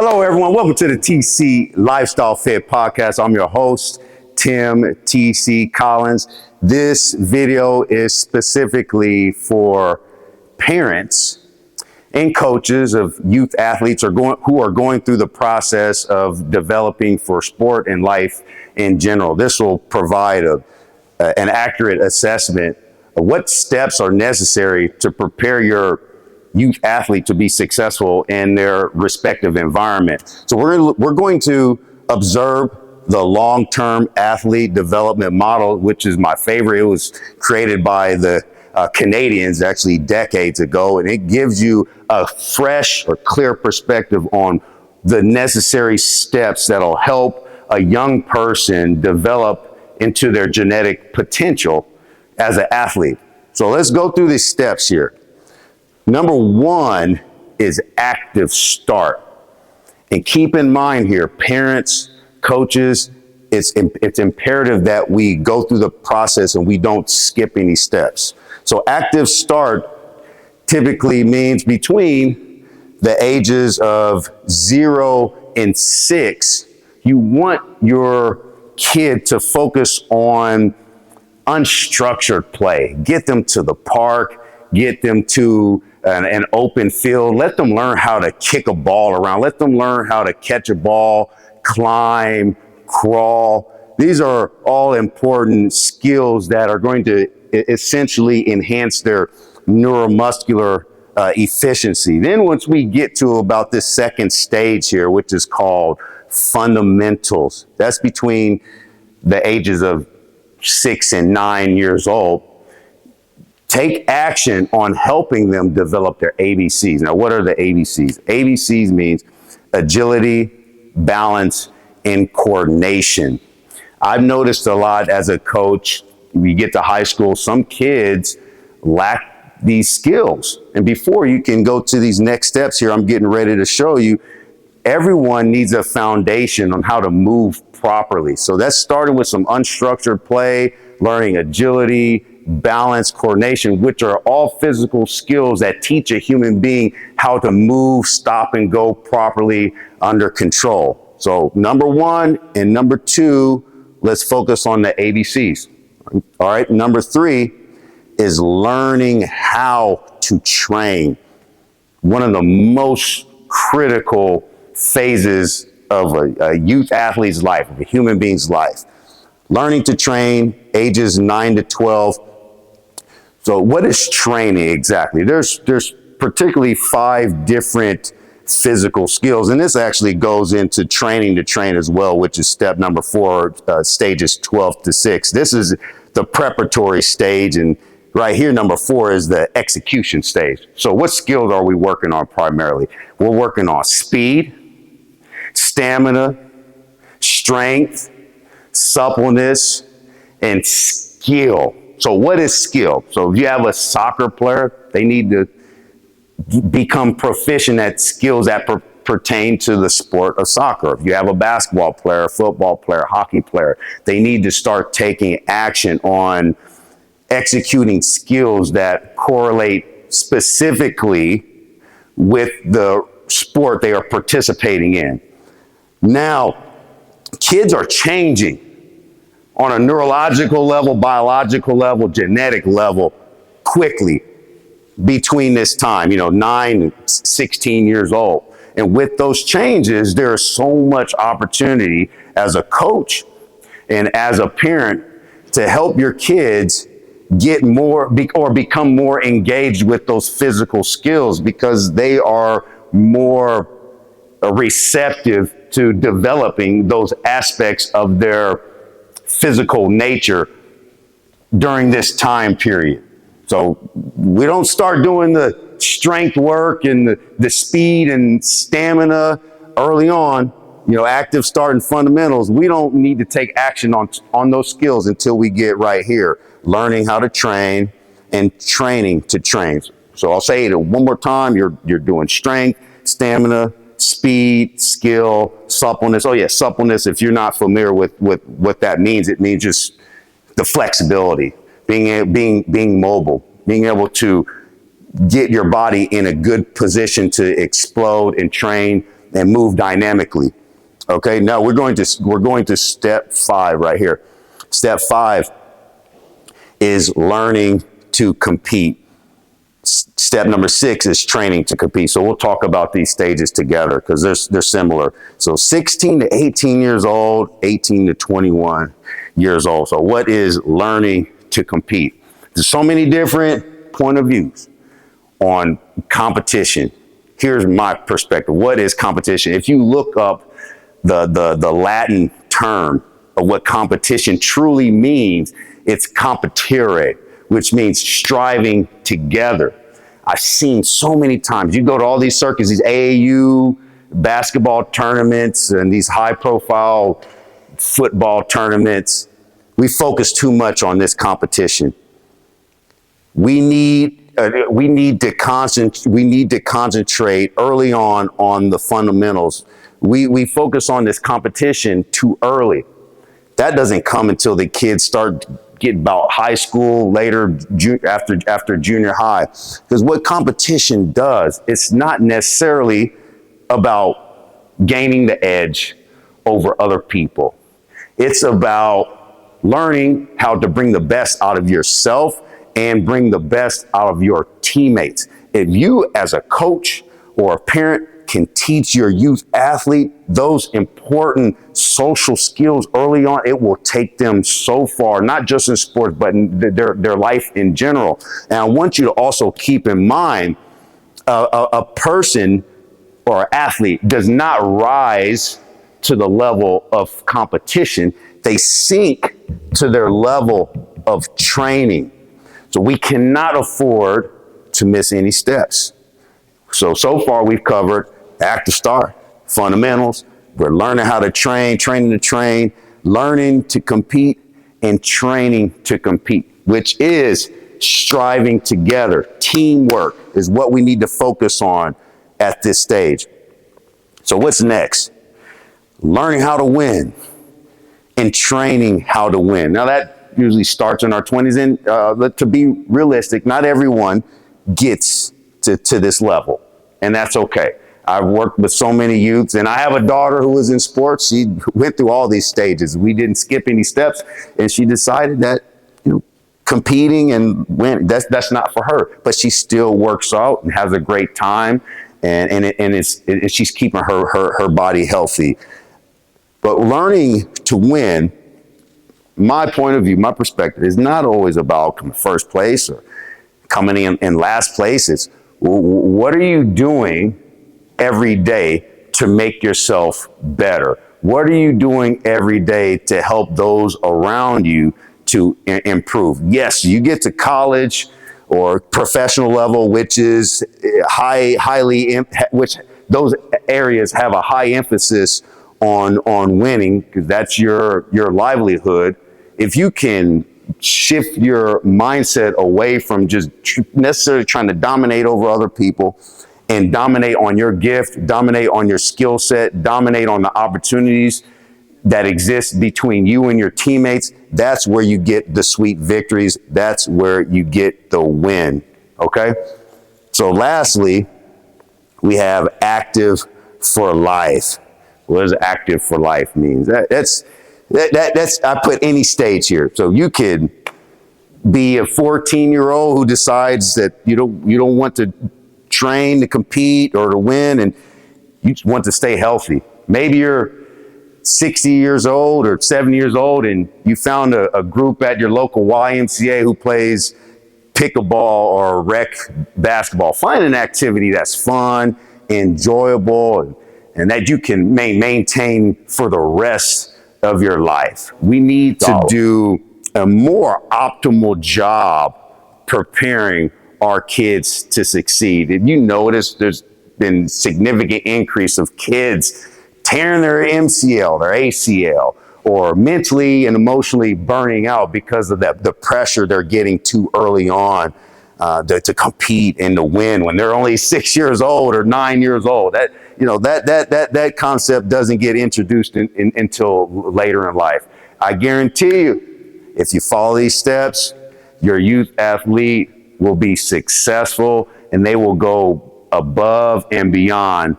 Hello, everyone. Welcome to the TC Lifestyle Fit Podcast. I'm your host, Tim TC Collins. This video is specifically for parents and coaches of youth athletes who are going through the process of developing for sport and life in general. This will provide an accurate assessment of what steps are necessary to prepare your youth athlete to be successful in their respective environment. So we're going to observe the long-term athlete development model, which is my favorite. It was created by the Canadians actually decades ago, and it gives you a fresh or clear perspective on the necessary steps that'll help a young person develop into their genetic potential as an athlete. So let's go through these steps here. Number one is active start. And keep in mind here, parents, coaches, it's imperative that we go through the process and we don't skip any steps. So active start typically means between the ages of 0 and 6, you want your kid to focus on unstructured play. Get them to the park, get them to an open field. Let them learn how to kick a ball around. Let them learn how to catch a ball, climb, crawl. These are all important skills that are going to essentially enhance their neuromuscular efficiency. Then once we get to about this second stage here, which is called fundamentals, that's between the ages of 6 and 9 years old. Take action on helping them develop their ABCs. Now, what are the ABCs? ABCs means agility, balance, and coordination. I've noticed a lot as a coach, we get to high school, some kids lack these skills. And before you can go to these next steps here, I'm getting ready to show you, everyone needs a foundation on how to move properly. So that's starting with some unstructured play, learning agility, balance, coordination, which are all physical skills that teach a human being how to move, stop, and go properly under control. So number one and number two, let's focus on the ABCs. All right, number three is learning how to train. One of the most critical phases of a youth athlete's life, of a human being's life. Learning to train, ages 9 to 12. So what is training exactly? There's particularly 5 different physical skills, and this actually goes into training to train as well, which is step number 4, stages 12 to 6. This is the preparatory stage, and right here, number 4 is the execution stage. So what skills are we working on primarily? We're working on speed, stamina, strength, suppleness, and skill. So what is skill? So if you have a soccer player, they need to become proficient at skills that pertain to the sport of soccer. If you have a basketball player, football player, hockey player, they need to start taking action on executing skills that correlate specifically with the sport they are participating in. Now, kids are changing on a neurological level, biological level, genetic level, quickly between this time, 9 and 16 years old. And with those changes, there is so much opportunity as a coach and as a parent to help your kids get more or become more engaged with those physical skills, because they are more receptive to developing those aspects of their physical nature during this time period. So we don't start doing the strength work and the speed and stamina early on, active start and fundamentals. We don't need to take action on those skills until we get right here, learning how to train and training to train. So I'll say it one more time. You're doing strength, stamina, speed, skill, suppleness. Oh yeah, suppleness, if you're not familiar with what that means, it means just the flexibility, being mobile, being able to get your body in a good position to explode and train and move dynamically. Okay, now we're going to step 5 right here. Step 5 is learning to compete. Step number 6 is training to compete. So we'll talk about these stages together because they're similar. So 16 to 18 years old, 18 to 21 years old. So what is learning to compete? There's so many different point of views on competition. Here's my perspective. What is competition? If you look up the Latin term of what competition truly means, it's competire, which means striving together. I've seen so many times, you go to all these circuits, these AAU basketball tournaments and these high profile football tournaments. We focus too much on this competition. We need to concentrate early on the fundamentals. We focus on this competition too early. That doesn't come until the kids start getting about high school, later after junior high. Because what competition does, it's not necessarily about gaining the edge over other people. It's about learning how to bring the best out of yourself and bring the best out of your teammates. If you as a coach or a parent can teach your youth athlete those important social skills early on, it will take them so far, not just in sports, but in their life in general. And I want you to also keep in mind, a person or an athlete does not rise to the level of competition. They sink to their level of training. So we cannot afford to miss any steps. So far we've covered active start, fundamentals. We're learning how to training to train, learning to compete, and training to compete, which is striving together. Teamwork is what we need to focus on at this stage. So what's next? Learning how to win and training how to win. Now that usually starts in our 20s, and to be realistic, not everyone gets to this level, and that's okay. I've worked with so many youths, and I have a daughter who was in sports. She went through all these stages. We didn't skip any steps, and she decided that, competing and winning, that's not for her. But she still works out and has a great time, and she's keeping her body healthy. But learning to win, my point of view, my perspective, is not always about coming first place or coming in last place. It's what are you doing every day to make yourself better? What are you doing every day to help those around you to improve? Yes, you get to college or professional level, which is which those areas have a high emphasis on winning, because that's your livelihood. If you can shift your mindset away from just necessarily trying to dominate over other people, and dominate on your gift, dominate on your skill set, dominate on the opportunities that exist between you and your teammates, that's where you get the sweet victories. That's where you get the win, okay? So lastly, we have active for life. What does active for life mean? That's I put any stage here. So you could be a 14-year-old who decides that you don't want to train to compete or to win, and you just want to stay healthy. Maybe you're 60 years old or 70 years old, and you found a group at your local YMCA who plays pickleball or rec basketball. Find an activity that's fun, enjoyable, and that you can maintain for the rest of your life. We need to do a more optimal job preparing our kids to succeed. If you notice, there's been significant increase of kids tearing their MCL, their ACL, or mentally and emotionally burning out because of the pressure they're getting too early on to compete and to win when they're only 6 years old or 9 years old. That concept doesn't get introduced until later in life. I guarantee you, if you follow these steps, your youth athlete will be successful, and they will go above and beyond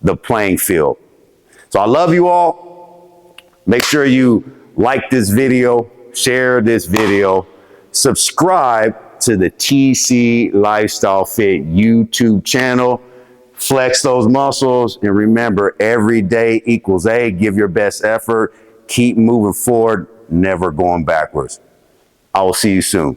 the playing field. So I love you all. Make sure you like this video, share this video, subscribe to the TC Lifestyle Fit YouTube channel. Flex those muscles, and remember, every day equals A. Give your best effort. Keep moving forward, never going backwards. I will see you soon.